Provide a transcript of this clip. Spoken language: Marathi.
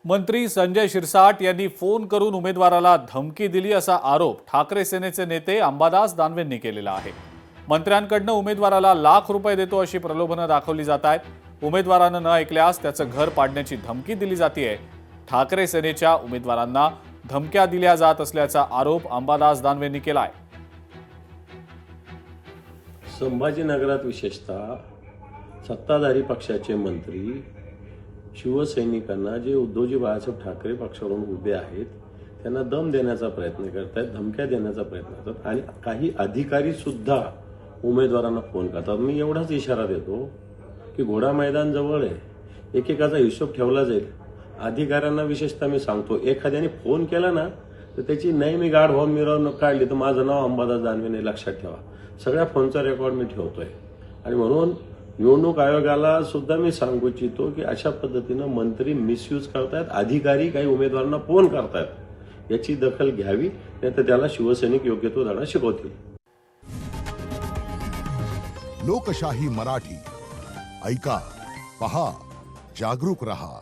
मंत्री संजय शिरसाट यांनी फोन करून उमेदवाराला धमकी दिली असा आरोप ठाकरे सेनेचे नेते अंबादास दानवेंनी केलेला आहे। मंत्र्यांकडनं उमेदवाराला लाख रुपये देतो अशी प्रलोभनं दाखवली जात आहेत। उमेदवारानं न ऐकल्यास त्याचं घर पाडण्याची धमकी दिली जाते। ठाकरे सेनेच्या उमेदवारांना धमक्या दिल्या जात असल्याचा आरोप अंबादास दानवेंनी केलाय। संभाजीनगरात विशेषतः सत्ताधारी पक्षाचे मंत्री शिवसैनिकांना जे उद्धवजी बाळासाहेब ठाकरे पक्षावरून उभे आहेत त्यांना दम देण्याचा प्रयत्न करतात, धमक्या देण्याचा प्रयत्न करतात आणि काही अधिकारी सुद्धा उमेदवारांना फोन करतात। मी एवढाच इशारा देतो की घोडा मैदान जवळ आहे, एकेकाचा हिशोब ठेवला जाईल। अधिकाऱ्यांना विशेषतः मी सांगतो, एखाद्याने फोन केला ना तर त्याची नाही मी गाढ होऊन मिरवणूक काढली तर माझं नाव अंबादास दानवे लक्षात ठेवा। सगळ्या फोनचा रेकॉर्ड मी ठेवतोय आणि म्हणून निवडणूक आयोगाला सुद्धा मी सांगू इच्छितो की अशा पद्धतीनं मंत्री मिसयूज करतायत, अधिकारी काही उमेदवारांना फोन करतायत, याची दखल घ्यावी, नाहीतर त्याला शिवसैनिक योग्य तो धडा शिकवतील। लोकशाही मराठी ऐका, पहा, जागरूक रहा।